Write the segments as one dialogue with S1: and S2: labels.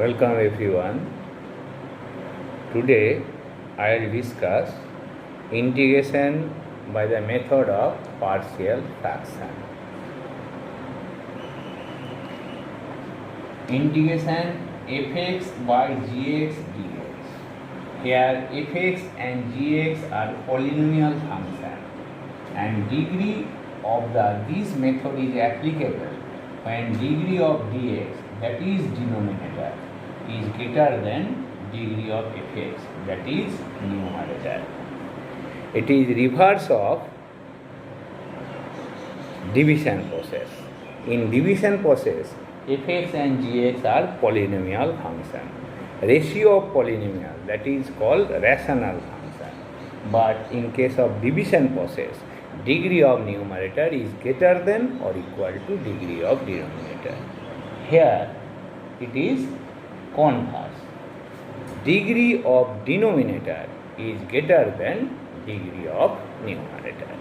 S1: Welcome everyone. Today I will discuss integration by the method of partial fraction. Integration fx by gx dx. Here fx and gx are polynomial function and degree of this method is applicable when degree of dx, that is denominator, is greater than degree of fx, that is numerator. It is reverse of division process. In division process, fx and gx are polynomial function. Ratio of polynomial, that is called rational function. But in case of division process, degree of numerator is greater than or equal to degree of denominator. Here it is converse. Degree of denominator is greater than degree of numerator.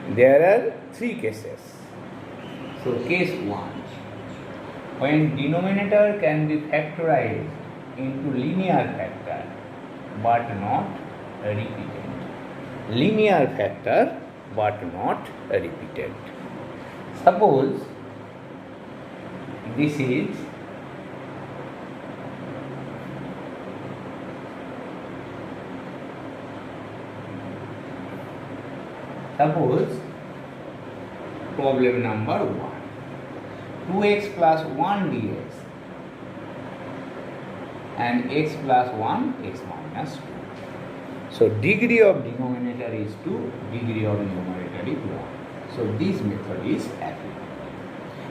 S1: There are three cases. So case 1, when denominator can be factorized into linear factor but not repeated. Linear factor but not repeated. Suppose this is problem number 1. 2x plus 1 dx and x plus 1 x minus 2. So degree of denominator is 2, degree of numerator is 1. So this method is applicable.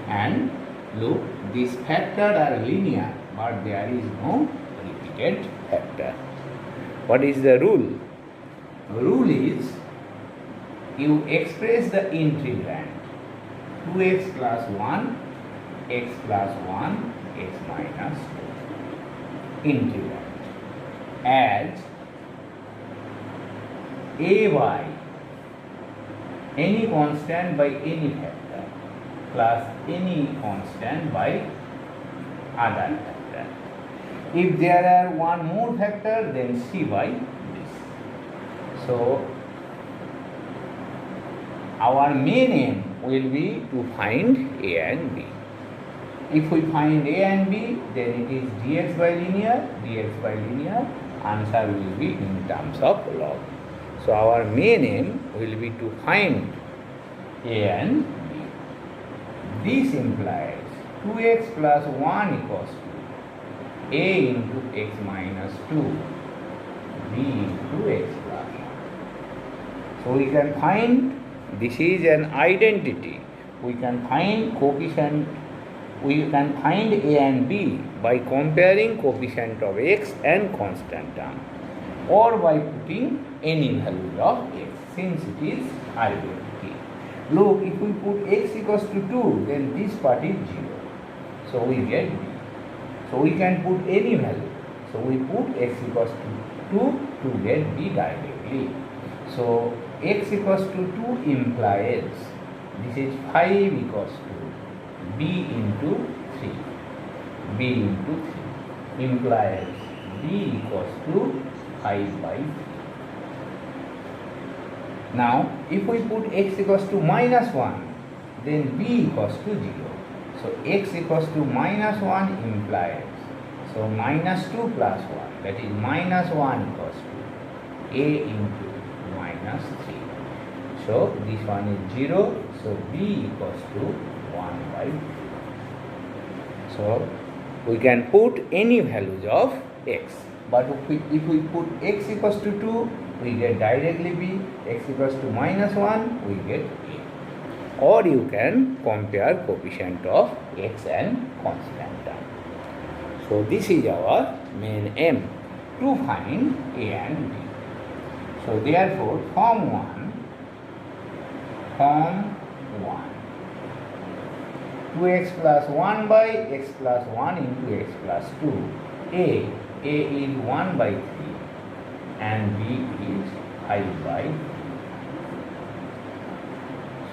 S1: And look, these factors are linear, but there is no repeated factor. What is the rule? The rule is you express the integrand 2x plus 1, x plus 1, x minus 2 integrand as a by any constant by any factor plus any constant by other factor. If there are one more factor, then c by this. So our main aim will be to find a and b. If we find a and b, then it is dx by linear, answer will be in terms of log. So our main aim will be to find a and b. This implies 2x plus 1 equals to a into x minus 2, b into x plus 1. So we can find, this is an identity. We can find coefficient, we can find a and b by comparing coefficient of x and constant term, or by putting any value of x, since it is arbitrary. Look, if we put x equals to 2, then this part is 0. So we get b. So we can put any value. So we put x equals to 2 to get b directly. So x equals to 2 implies this is 5 equals to b into 3. b into 3 implies b equals to 5 by 3. Now, if we put x equals to minus 1, then b equals to 0. So, x equals to minus 1 implies, so minus 2 plus 1, that is minus 1 equals to a into minus 3. So, this one is 0, so b equals to 1 by 3. So, we can put any values of x. But if we put x equals to 2, we get directly b, x equals to minus 1, we get a. Or you can compare coefficient of x and constant term. So this is our main aim, to find a and b. So therefore, form 1, 2x plus 1 by x plus 1 into x plus 2, a is 1 by 3 and b is 5 by 3.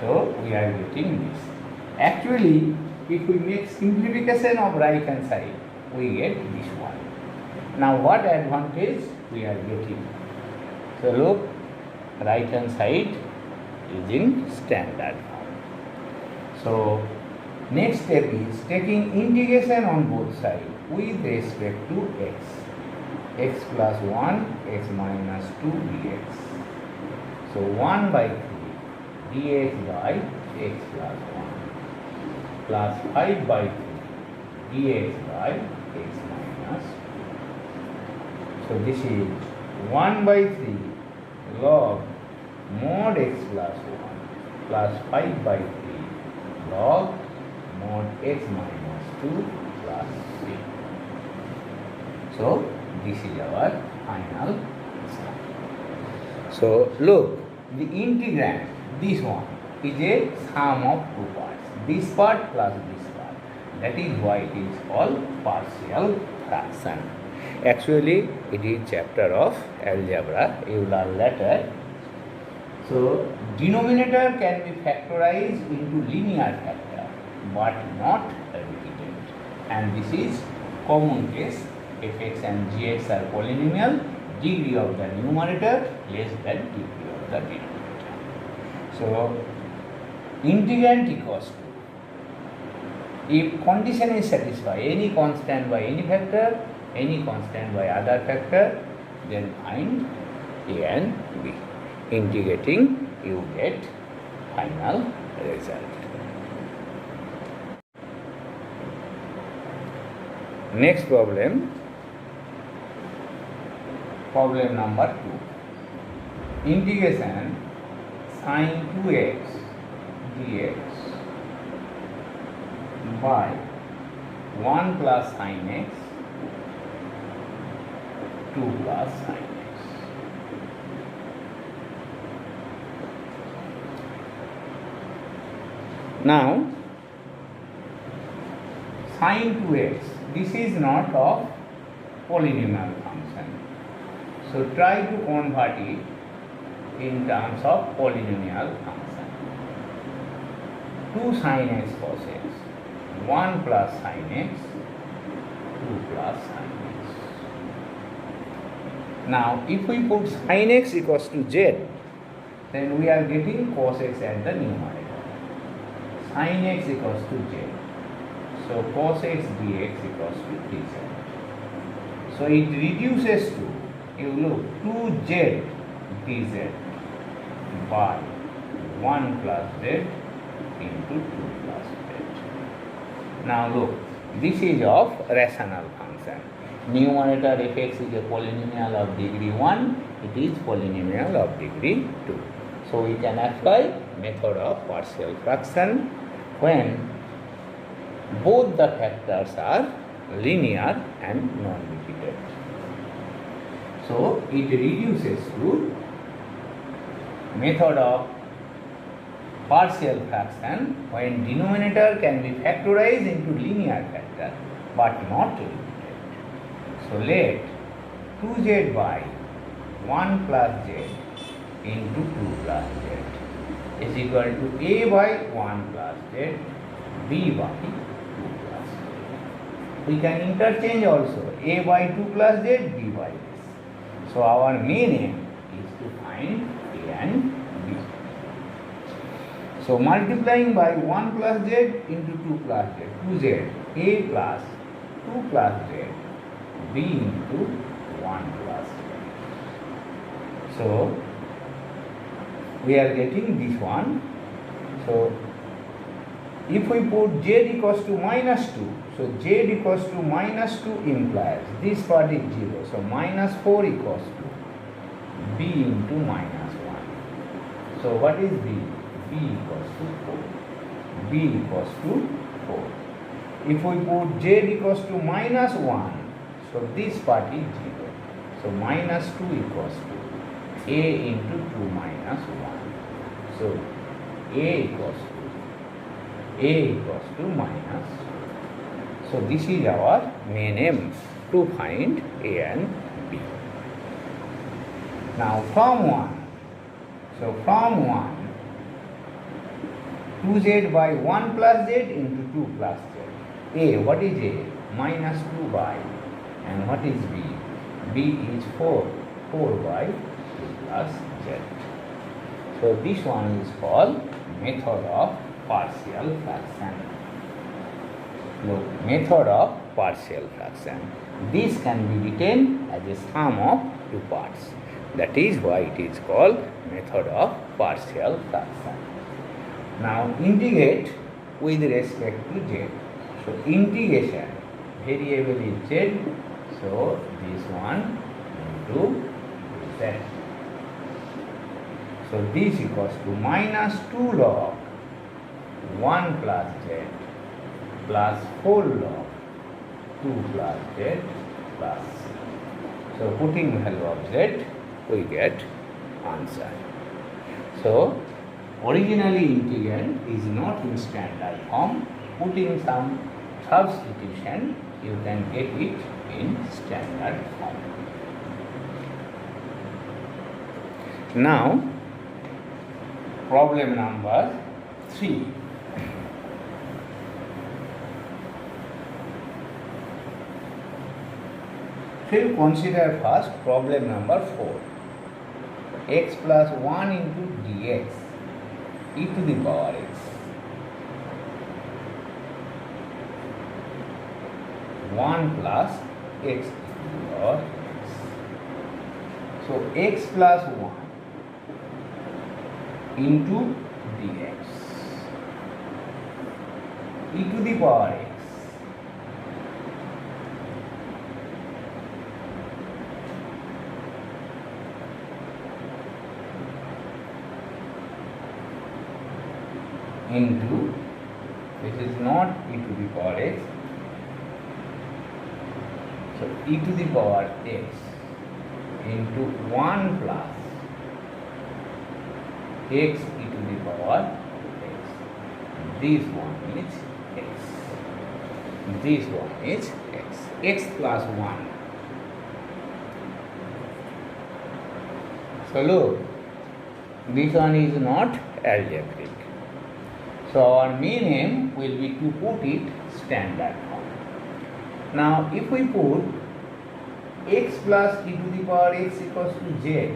S1: So we are getting this. Actually, if we make simplification of right hand side, we get this one. Now what advantage we are getting? So look, right hand side is in standard form. So next step is taking integration on both sides with respect to x. X plus 1, x minus 2 dx. So 1 by 3 dx by x plus 1 plus 5 by 3 dx by x minus 2. So this is 1 by 3 log mod x plus 1 plus 5 by 3 log mod x minus 2 plus 3. So this is our final answer. So look, the integrand, this one, is a sum of two parts. This part plus this part. That is why it is called partial fraction. Actually, it is chapter of algebra. You will learn later. So denominator can be factorized into linear factor, but not repeated. And this is common case. Fx and gx are polynomial, degree of the numerator less than degree of the denominator. So integrand equals to, if condition is satisfied, any constant by any factor, any constant by other factor, then find a and b. Integrating, you get final result. Next problem. Problem number 2. Integration sin 2x dx by 1 plus sin x 2 plus sin x. Now sin 2x, this is not of polynomial function. So try to convert it in terms of polynomial function. 2 sin x cos x, 1 plus sin x, 2 plus sin x. Now if we put sin x equals to z, then we are getting cos x at the numerator. Sin x equals to z. So cos x dx equals to 3z. So it reduces to, you look, 2z dz by 1 plus z into 2 plus z. Now look, this is of rational function. Numerator fx is a polynomial of degree 1, it is polynomial of degree 2. So we can apply method of partial fraction when both the factors are linear and non-repeated. So it reduces to method of partial fraction when denominator can be factorized into linear factor but not repeated. So let 2z by 1 plus z into 2 plus z is equal to a by 1 plus z, b by 2 plus z. We can interchange also a by 2 plus z, b by this. So our main aim is to find a and b. So multiplying by 1 plus z into 2 plus z, 2z, a plus 2 plus z, b into 1 plus z. So we are getting this one. So if we put z equals to minus 2, so z equals to minus 2 implies this part is 0. So minus 4 equals to b into minus 1. So what is b? B equals to 4. B equals to 4. If we put z equals to minus 1, so this part is 0. So minus 2 equals to a into 2 minus 1. So a equals to minus 2. So this is our main aim, to find a and b. Now from 1, 2z by 1 plus z into 2 plus z. A, what is A? Minus 2 by, and what is B? B is 4 by 2 plus z. So this one is called method of partial fraction. Look, method of partial fraction. This can be written as a sum of two parts. That is why it is called method of partial fraction. Now integrate with respect to z. So integration, variable is z, so this one into z. So this equals to minus 2 log 1 plus z plus 4 log 2 plus z plus c. So putting value of z, we get answer. So originally integrand is not in standard form. Putting some substitution, you can get it in standard form. Now, problem number 3. So you consider first problem number 4. X plus 1 into dx e to the power x. 1 plus x e to the power x. So x plus 1 into dx e to the power x into, this is not e to the power x, so e to the power x into 1 plus x e to the power x. This one is x. This one is x. X plus 1. So look, this one is not algebraic. So our main aim will be to put it standard form. Now if we put x plus e to the power x equals to z,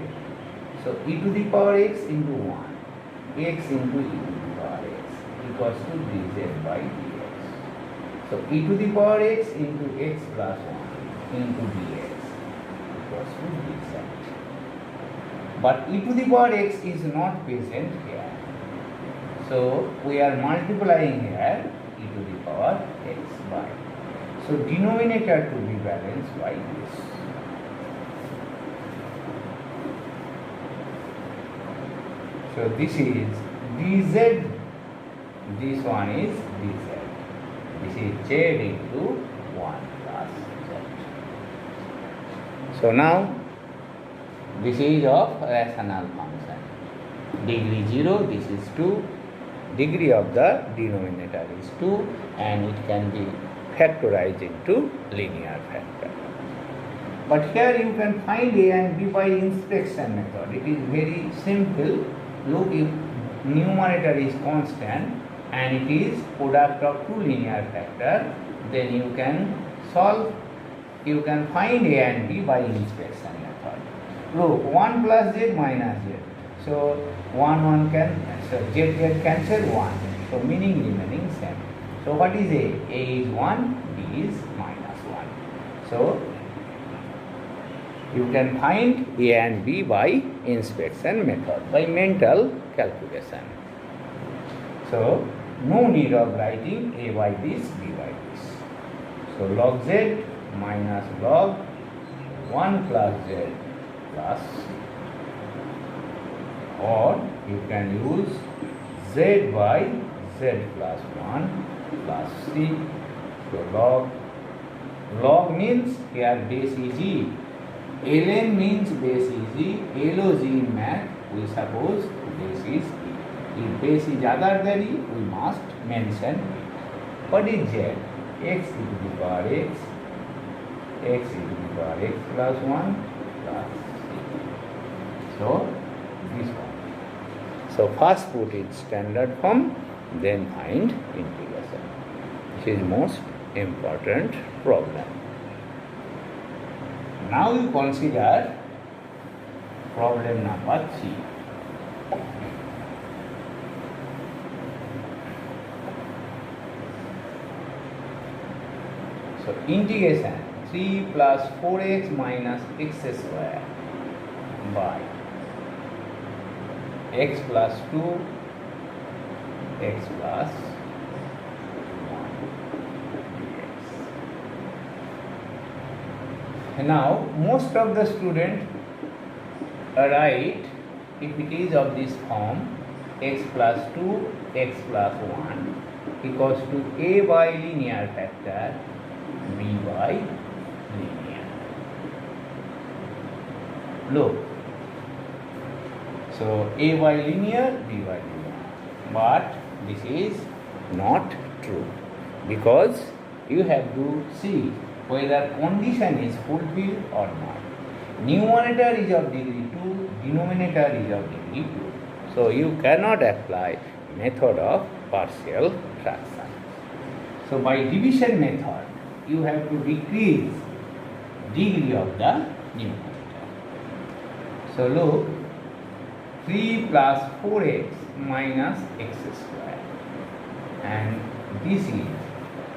S1: so e to the power x into 1, x into e to the power x equals to dz by dx. So e to the power x into x plus 1 into dx equals to dz. But e to the power x is not present here. So we are multiplying here e to the power x by. So denominator to be balanced by this. So this is dz, this one is dz. This is z into 1 plus z. So now this is of rational function. Degree 0, this is 2. Degree of the denominator is 2, and it can be factorized into linear factor. But here you can find a and b by inspection method. It is very simple. Look, if numerator is constant and it is product of two linear factor, then you can solve, you can find a and b by inspection method. Look, 1 plus z minus z. So 1 can, so z cancel 1. So meaning remaining same. So what is a? A is 1, b is minus 1. So you can find a and b by inspection method, by mental calculation. So no need of writing a by this, b by this. So log z minus log 1 plus z plus c. Or you can use z by z plus 1 plus c. So log means here base is e. ln means base is e. LOG in math, we suppose base is e. If base is other than e, we must mention e. What is z? X e to the power x, x e to the power x plus 1 plus c. So this one. So first put it standard form, then find integration. This is most important problem. Now you consider problem number 3. So integration 3 plus 4x minus x square by x plus 2 x plus 1 dx. Now most of the students write, if it is of this form, x plus 2 x plus 1 equals to a by linear factor b by linear. Look, so a by linear, b by linear, but this is not true, because you have to see whether condition is fulfilled or not. Numerator is of degree 2, denominator is of degree 2. So you cannot apply method of partial fraction. So by division method, you have to decrease degree of the numerator. So look, 3 plus 4x minus x square, and this is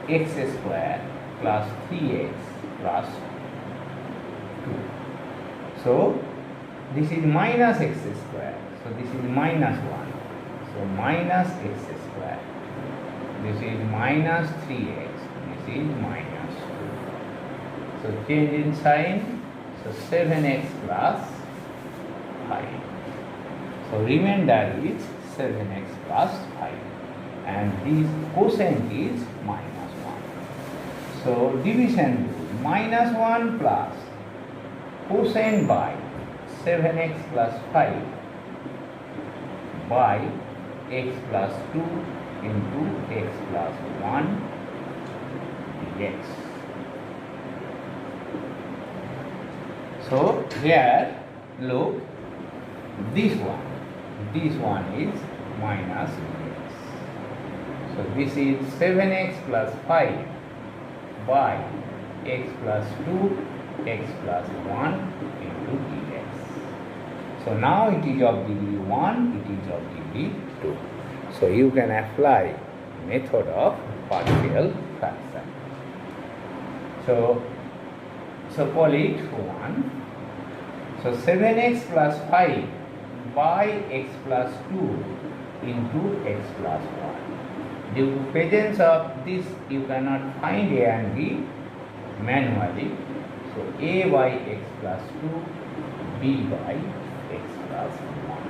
S1: x square plus 3x plus 2. So this is minus x square, so this is minus 1, so minus x square, this is minus 3x, this is minus 2. So change in sign, so 7x plus 5. So remainder is 7x plus 5, and this quotient is minus 1. So division rule, minus 1 plus quotient by 7x plus 5 by x plus 2 into x plus 1 dx. So here look, this one is minus dx. So this is 7x plus 5 by x plus 2 x plus 1 into dx. So now it is of degree 1, it is of degree 2. So you can apply method of partial fraction. So call it 1. So 7x plus 5 by x plus 2 into x plus 1. Due to presence of this, you cannot find a and b manually. So a by x plus 2, b by x plus 1.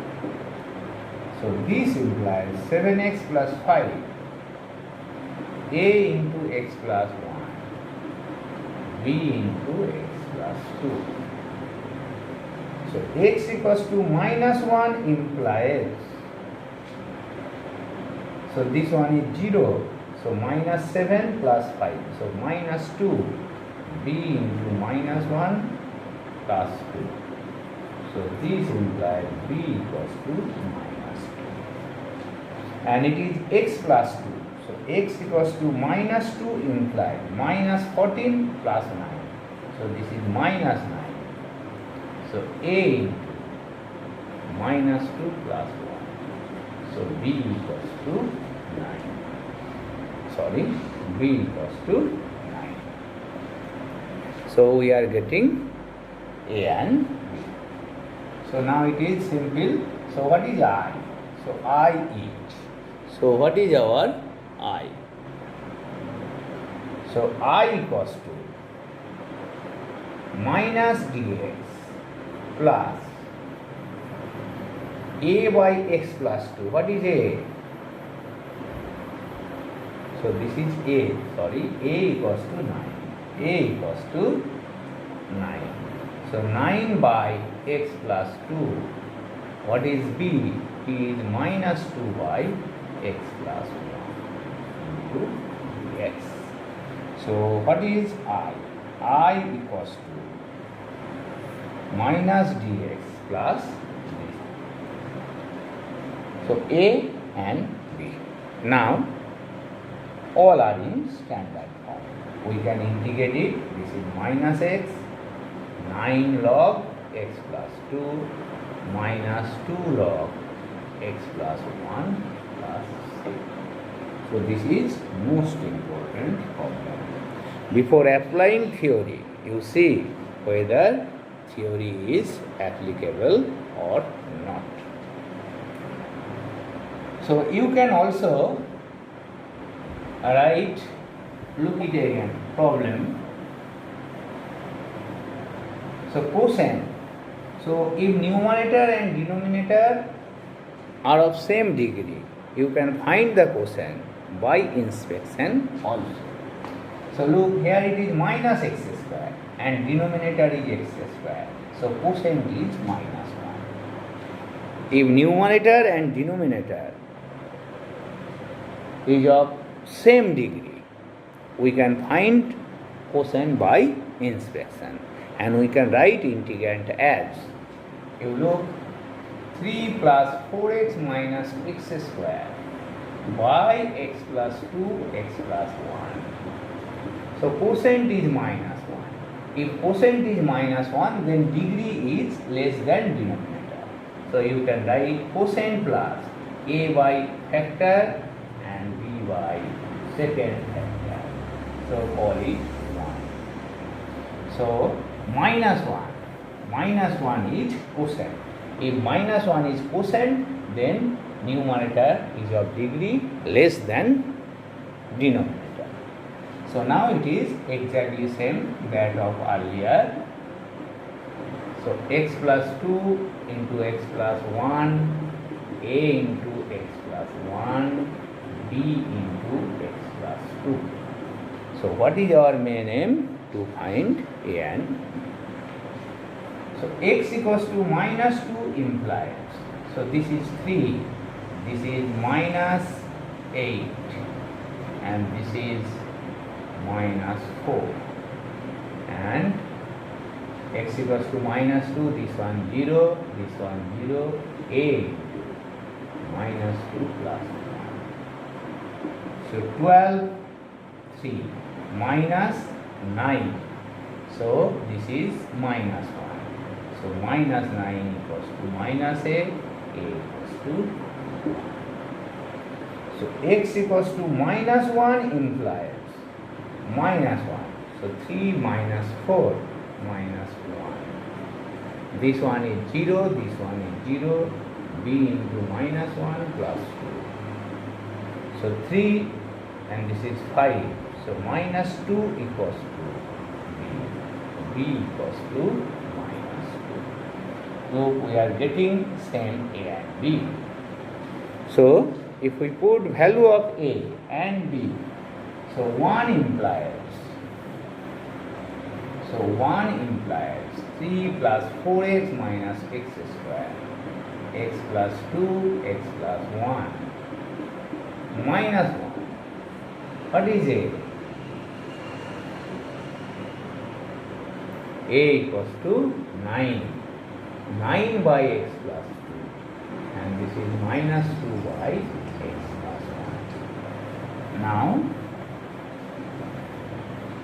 S1: So this implies 7x plus 5, a into x plus 1, b into x plus 2. So x equals to minus 1 implies, so this one is 0, so minus 7 plus 5, so minus 2, b into minus 1 plus 2. So this implies b equals to minus 2. And it is x plus 2. So x equals to minus 2 implies minus 14 plus 9. So this is minus 9. So a into minus 2 plus 1. So b equals to 9. Sorry, b equals to 9. So we are getting a and b. So now it is simple. So what is I? So I is. So what is our I? So I equals to minus dx plus a by x plus 2. What is a? So this is a. Sorry, a equals to 9. A equals to 9. So 9 by x plus 2. What is b? B is minus 2 by x plus 1 into dx. So what is I? I equals to minus dx plus d. So a and b. Now all are in standard form. We can integrate it. This is minus x, 9 log x plus 2 minus 2 log x plus 1 plus 6. So this is most important problem. Before applying theory, you see whether theory is applicable or not. So you can also write, look it again, problem. So cosine. So if numerator and denominator are of same degree, you can find the cosine by inspection also. So look, here it is minus x square and denominator is x square. So cosine is minus 1. If numerator and denominator is of same degree, we can find cosine by inspection, and we can write integrand as, you look, 3 plus 4x minus x square by x plus 2 x plus 1. So cosine is minus 1. If cosine is minus 1, then degree is less than denominator. So you can write cosine plus a by factor and b by second factor. So call it 1. So minus 1 is cosine. If minus 1 is cosine, then numerator is of degree less than denominator. So now it is exactly same that of earlier. So x plus 2 into x plus 1, a into x plus 1, b into x plus 2. So what is our main aim? To find a and b. So x equals to minus 2 implies, so this is 3, this is minus 8, and this is minus 4, and x equals to minus 2, this one 0, this one 0, a minus 2 plus 1. So 12, 3, minus 9, so this is minus 1. So minus 9 equals to minus a equals to 1. So x equals to minus 1 implies minus 1. So 3 minus 4 minus 1. This one is 0, this one is 0, b into minus 1 plus 2. So 3 and this is 5. So minus 2 equals to b. b equals to minus 2. So we are getting same a and b. So if we put value of a and b, so 1 implies 3 plus 4x minus x square, x plus 2, x plus 1, minus 1. What is a? A equals to 9. 9 by x plus 2. And this is minus 2 by x plus 1. Now,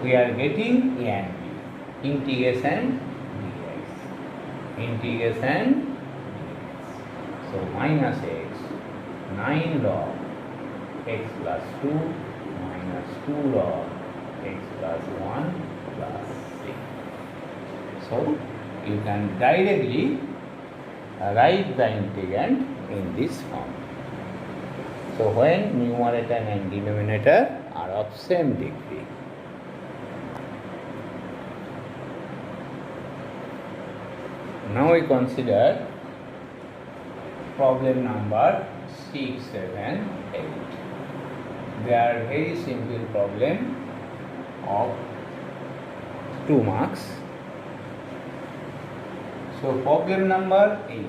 S1: we are getting a and b. Integration dx. Integration dx. So minus x, 9 log x plus 2 minus 2 log x plus 1 plus 6. So you can directly write the integrand in this form. So when numerator and denominator are of same degree. Now we consider problem number 6, 7, 8. They are very simple problem of 2 marks. So problem number 8,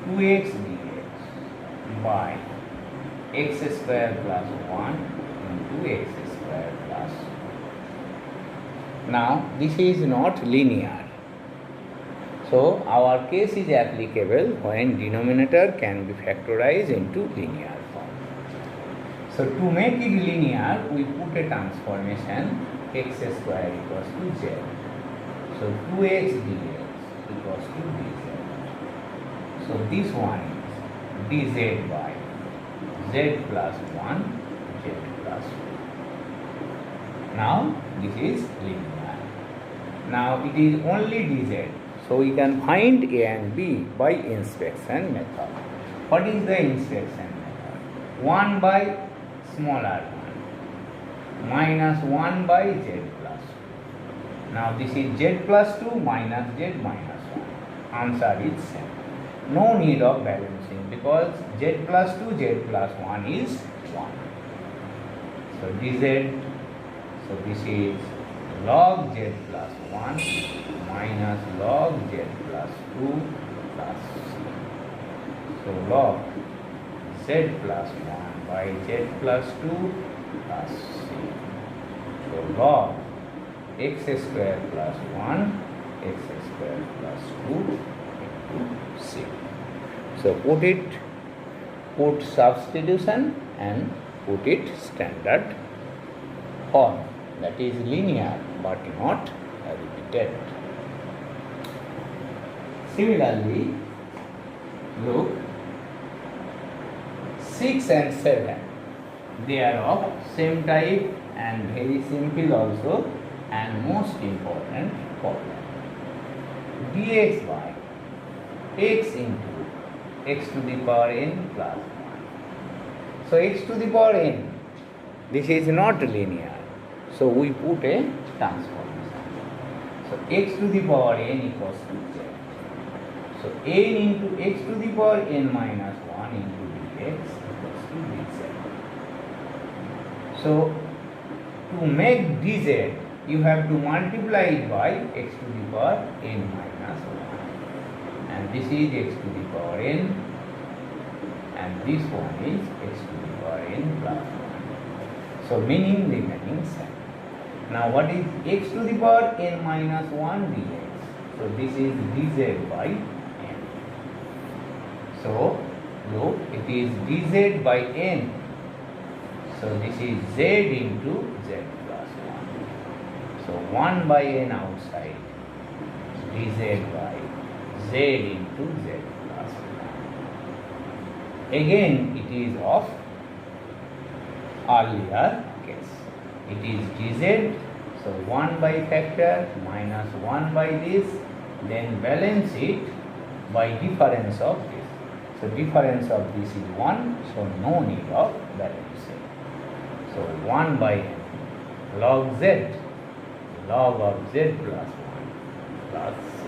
S1: 2x dx by x square plus 1 into x square plus 2. Now this is not linear. So our case is applicable when denominator can be factorized into linear form. So to make it linear, we put a transformation x square equals to z. So 2x dx equals to dz. So this one is dz by z plus 1 z plus 2. Now this is linear. Now it is only dz. So we can find a and b by inspection method. What is the inspection method? 1 by smaller 1 minus 1 by z plus 2. Now this is z plus 2 minus z minus 1. Answer is same. No need of balancing because z plus 2 z plus 1 is 1. So dz, so this is log z plus 1 minus log z plus 2 plus c. So log z plus 1 by z plus 2 plus c. So log x square plus 1 x square plus 2 into c. So put substitution and put it standard form, that is linear but not repeated. Similarly, look 6 and 7, they are of same type and very simple also and most important problem. Dx by x into x to the power n plus 1. So x to the power n, this is not linear. So we put a transformation. So x to the power n equals to z. So n into x to the power n minus 1 into dx equals to dz. So to make dz, you have to multiply it by x to the power n minus 1. And this is x to the power n and this one is x to the power n plus 1. So meaning remaining same. Now what is x to the power n minus 1 dx? So this is dz by n. So look, it is dz by n. So this is z into z plus 1. So 1 by n outside, dz by z into z plus 1. Again it is of earlier case. It is dz, so 1 by factor minus 1 by this, then balance it by difference of this. So difference of this is 1, so no need of balancing. So 1 by n log z, log of z plus 1 plus c.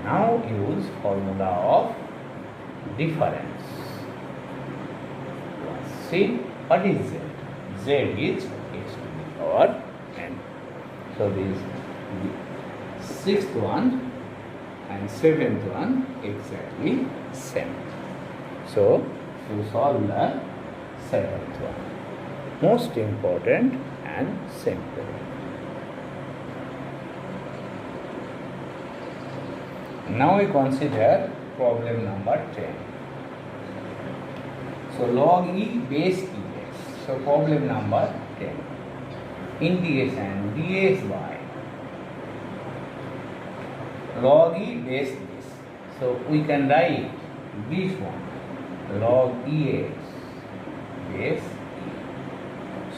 S1: Now use formula of difference. See, what is z? Z is x to the power n. So this sixth one and seventh one exactly same. So to solve the seventh one, most important and simple. Now we consider problem number 10. So log e base dx. So problem number 10. Integration dx by log e base this. So we can write this one log ex base e.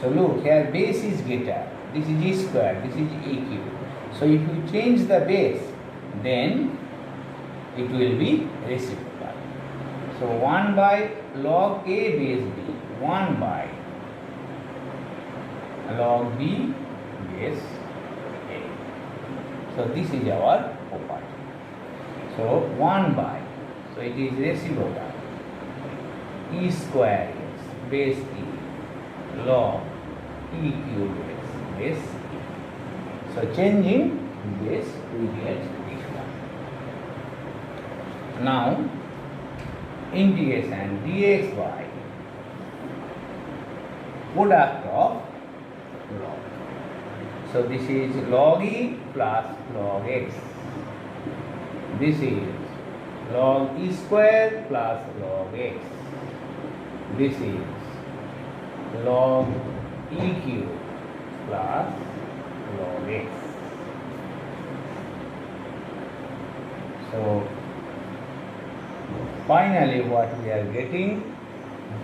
S1: So look here, base is greater. This is e square. This is e cube. So if you change the base, then it will be reciprocal. So 1 by log a base b, 1 by log b base a. So this is our property. So 1 by, so it is reciprocal, e square is base e, log e cube is base e. So changing base, we get this one. Now integration dx by product of log. So this is log e plus log x. This is log e square plus log x. This is log e cube plus log x. So finally what we are getting,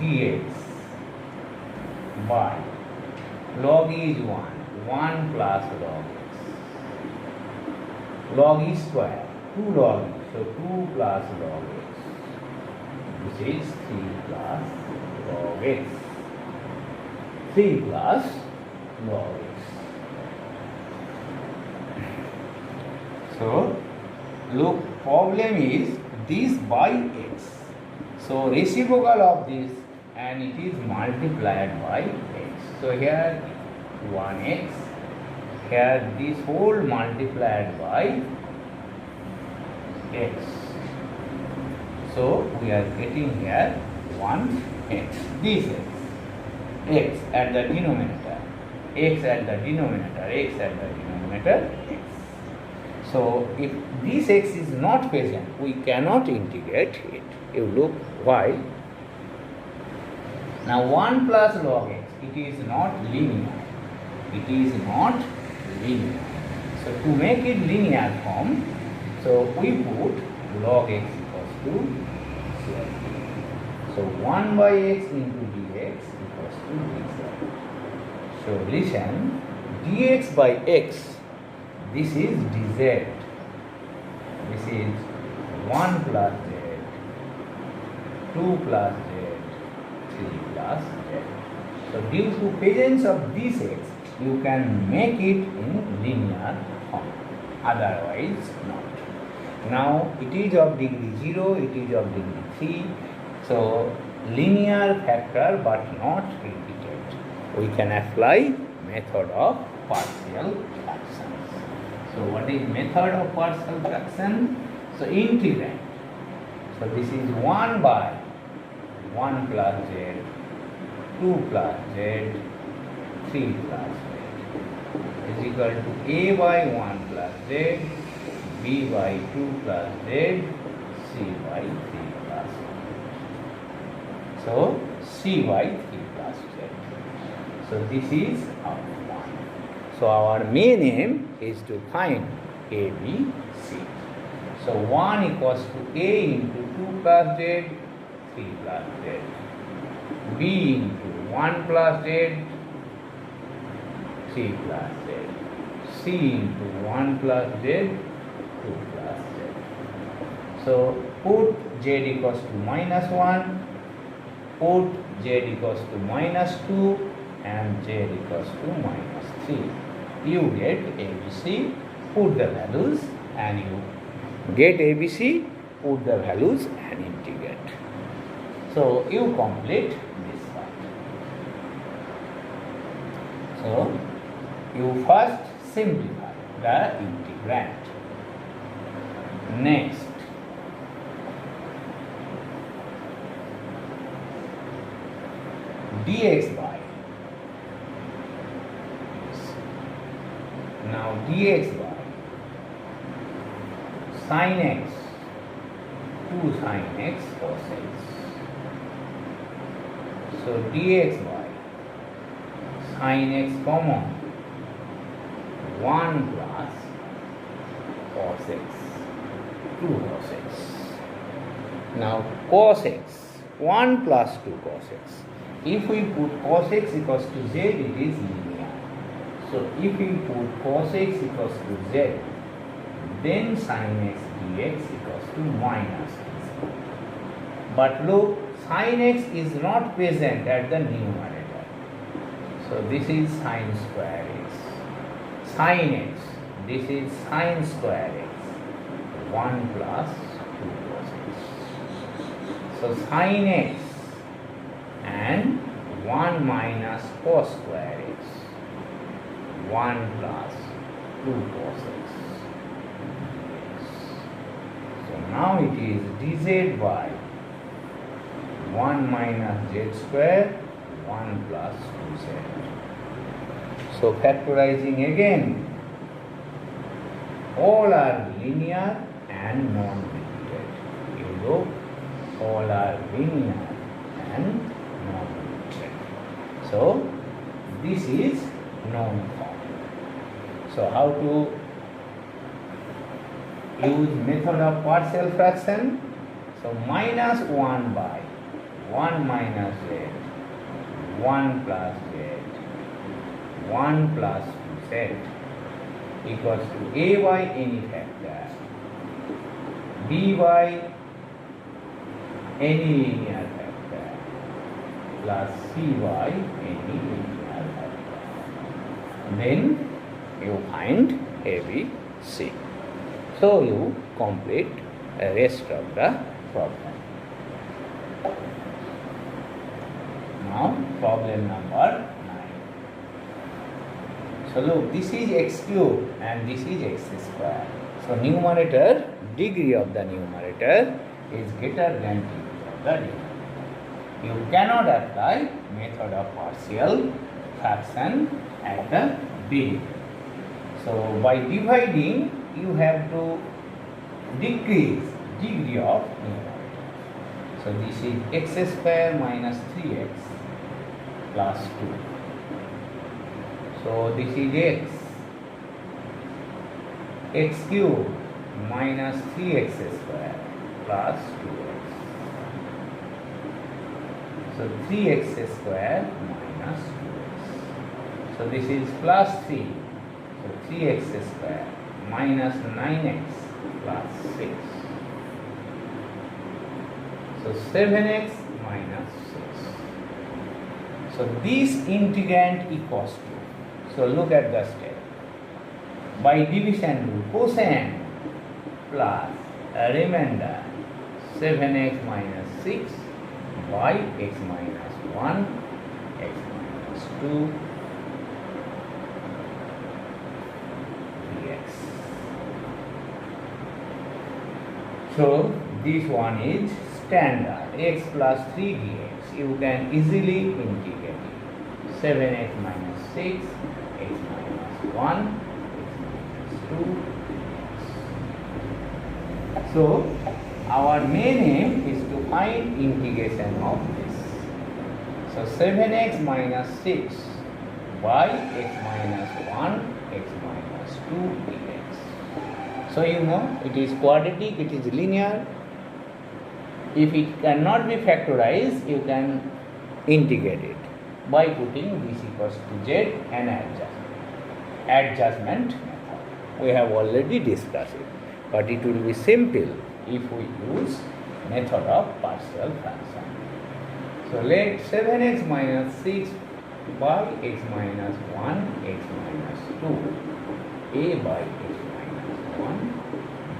S1: dx by log e is 1 plus log x. Log e square, 2 log e, so 2 plus log x. This is 3 plus log x. 3 plus log x. So look, problem is this by x. So reciprocal of this, and it is multiplied by x. So here 1x, here this whole multiplied by x. So we are getting here 1x. This x at the denominator, x at the denominator, x at the denominator, x. So if this x is not present, we cannot integrate it. You look why. Now 1 plus log x, it is not linear. It is not linear. So to make it linear form, so we put log x equals to 0. So 1 by x into dx equals to dz. So listen, dx by x, this is dz. This is 1 plus z, 2 plus z, 3 plus z. So due to presence of this x, you can make it in linear form. Otherwise not. Now it is of degree 0, it is of degree 3. So linear factor but not repeated. We can apply method of partial fractions. So what is method of partial fraction? So integrand. So this is 1 by 1 plus z, 2 plus z, 3 plus z is equal to a by 1 plus z, b by 2 plus z, c by 3 plus z. So c by 3 plus z. So this is our 1. So our main aim is to find a, b, c. So 1 equals to a into 2 plus z, 3 plus z, b into 1 plus z, 3 plus z, c into 1 plus z, 2 plus z. So put z equals to minus 1, put z equals to minus 2, and z equals to minus 3. You get ABC, put the values, and you get ABC, put the values and integrate. So you complete this part. So you first simplify the integrand. Next, dx by, now dx by sin x, 2 sin x cos x. So dx by sin x common, 1 plus cos x, 2 cos x. Now cos x, 1 plus 2 cos x. If we put cos x equals to z, it is linear. So if we put cos x equals to z, then sin x dx equals to minus z. But look, sin x is not present at the numerator. So this is sin square x. Sin x, this is sin square x. 1 plus 2 cos x. So sin x and 1 minus cos square x. 1 plus 2 cos x. So now it is dz by 1 minus z square, 1 plus 2z. So factorizing again, all are linear and non-repeated. You look, all are linear and non-repeated. So this is known form. So how to use method of partial fraction? So minus 1 by 1 minus z, 1 plus z, 1 plus 2z equals to a by any factor, b by any linear factor, plus c by any linear factor. Then you find a, b, c. So you complete the rest of the problem. Now problem number 9. So look, this is x cube and this is x square. So numerator, degree of the numerator is greater than degree of the denominator. You cannot apply method of partial fraction at the beginning. So by dividing, you have to decrease degree of numerator. So this is x square minus 3x plus 2. So this is x cube minus 3x square plus 2x. So 3x square minus 2x. So this is plus 3. So 3x square minus 9x plus 6. So 7x minus 6. So this integrand equals to, so look at the step. By division rule, quotient plus a remainder 7x minus 6 by x minus 1, x minus 2 dx. So this one is standard, x plus 3 dx. You can easily integrate it. 7x minus 6, x minus 1, x minus 2 dx. So our main aim is to find integration of this. So 7x minus 6 by x minus 1, x minus 2 dx. So you know it is quadratic, it is linear. If it cannot be factorized, you can integrate it by putting this equals to z and adjustment method. We have already discussed it, but it will be simple if we use method of partial fraction. So let 7x minus 6 by x minus 1, x minus 2, a by x minus 1,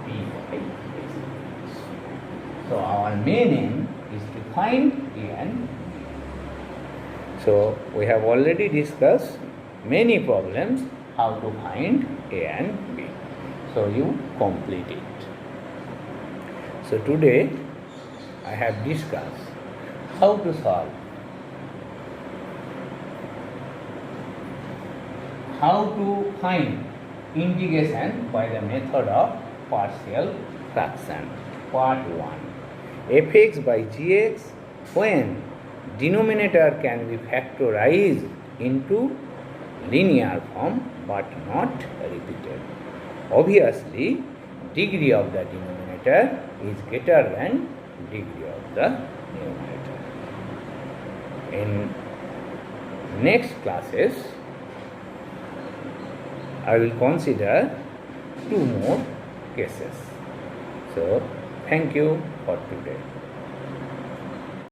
S1: b by x minus 2. So our main aim is to find a and b. So we have already discussed many problems how to find a and b. So you complete it. So today I have discussed how to solve, how to find integration by the method of partial fraction. Part 1. Fx by gx when denominator can be factorized into linear form but not repeated. Obviously, degree of the denominator is greater than degree of the numerator. In next classes, I will consider 2 more cases. So, thank you for today.